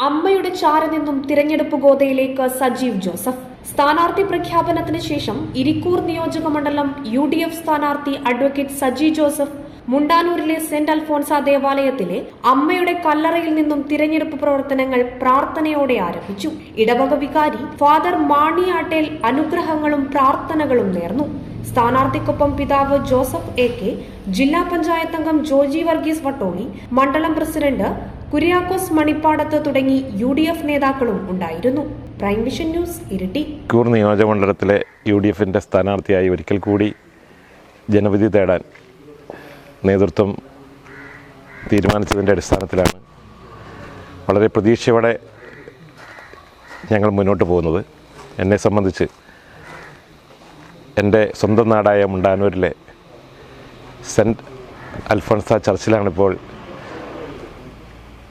അമ്മയുടെ ചാര നിന്നും തിരഞ്ഞെടുപ്പ് ഗോതയിലേക്ക് സജീവ് ജോസഫ്. സ്ഥാനാർത്ഥി പ്രഖ്യാപനത്തിന് ശേഷം ഇരിക്കൂർ നിയോജക മണ്ഡലം UDF സ്ഥാനാർത്ഥി അഡ്വക്കേറ്റ് സജി ജോസഫ് മുണ്ടാനൂരിലെ സെന്റ് അൽഫോൺസ ദേവാലയത്തിലെ അമ്മയുടെ കല്ലറയിൽ നിന്നും തിരഞ്ഞെടുപ്പ് പ്രവർത്തനങ്ങൾ പ്രാർത്ഥനയോടെ ആരംഭിച്ചു. ഇടവക വികാരി ഫാദർ മാണി ആട്ടേൽ അനുഗ്രഹങ്ങളും പ്രാർത്ഥനകളും നേർന്നു. സ്ഥാനാർത്ഥിക്കൊപ്പം പിതാവ് ജോസഫ് AK, ജില്ലാ പഞ്ചായത്ത് അംഗം ജോജി വർഗീസ് വട്ടോളി, മണ്ഡലം പ്രസിഡന്റ് കുര്യാക്കോസ് മണിപ്പാടത്ത് തുടങ്ങി UDF നേതാക്കളും ഉണ്ടായിരുന്നു. Prime Vision News, Iritty. Irikkur നിയോജകമണ്ഡലത്തിലെ UDFന്റെ സ്ഥാനാർത്ഥിയായി ഒരിക്കൽ കൂടി ജനവിധി തേടാൻ നേതൃത്വം തീരുമാനിച്ചതിൻ്റെ അടിസ്ഥാനത്തിലാണ് വളരെ പ്രതീക്ഷയോടെ ഞങ്ങൾ മുന്നോട്ട് പോകുന്നത്. എന്നെ സംബന്ധിച്ച് എൻ്റെ സ്വന്തം നാടായ മുണ്ടാനൂരിലെ സെൻറ്റ് അൽഫോൺസ ചർച്ചിലാണിപ്പോൾ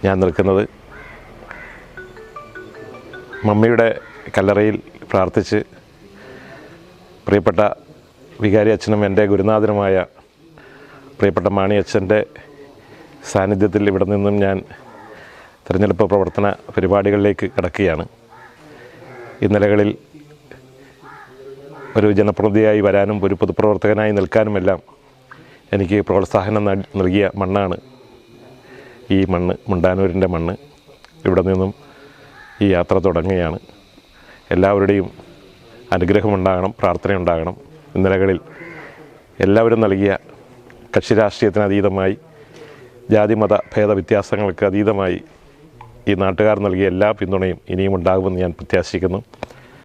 ഞാൻ നിൽക്കുന്നത്. മമ്മിയുടെ കല്ലറയിൽ പ്രാർത്ഥിച്ച് പ്രിയപ്പെട്ട വികാരി അച്ഛനും എൻ്റെ ഗുരുനാഥനുമായ പ്രിയപ്പെട്ട മാണി അച്ഛൻ്റെ സാന്നിധ്യത്തിൽ ഇവിടെ നിന്നും ഞാൻ തിരഞ്ഞെടുപ്പ് പ്രവർത്തന പരിപാടികളിലേക്ക് കടക്കുകയാണ്. ഈ നിലകളിൽ ഒരു ജനപ്രതിനിധിയായി വരാനും ഒരു പൊതുപ്രവർത്തകനായി നിൽക്കാനുമെല്ലാം എനിക്ക് പ്രോത്സാഹനം നൽകിയ മണ്ണാണ് ഈ മണ്ണ്, മുണ്ടാനൂരിൻ്റെ മണ്ണ്. ഇവിടെ നിന്നും ഈ യാത്ര തുടങ്ങുകയാണ്. എല്ലാവരുടെയും അനുഗ്രഹമുണ്ടാകണം, പ്രാർത്ഥനയുണ്ടാകണം. ഇന്നലകളിൽ എല്ലാവരും നൽകിയ കക്ഷി രാഷ്ട്രീയത്തിന് അതീതമായി, ജാതിമത ഭേദവ്യത്യാസങ്ങൾക്ക് അതീതമായി ഈ നാട്ടുകാർ നൽകിയ എല്ലാ പിന്തുണയും ഇനിയും ഉണ്ടാകുമെന്ന് ഞാൻ പ്രത്യാശിക്കുന്നു.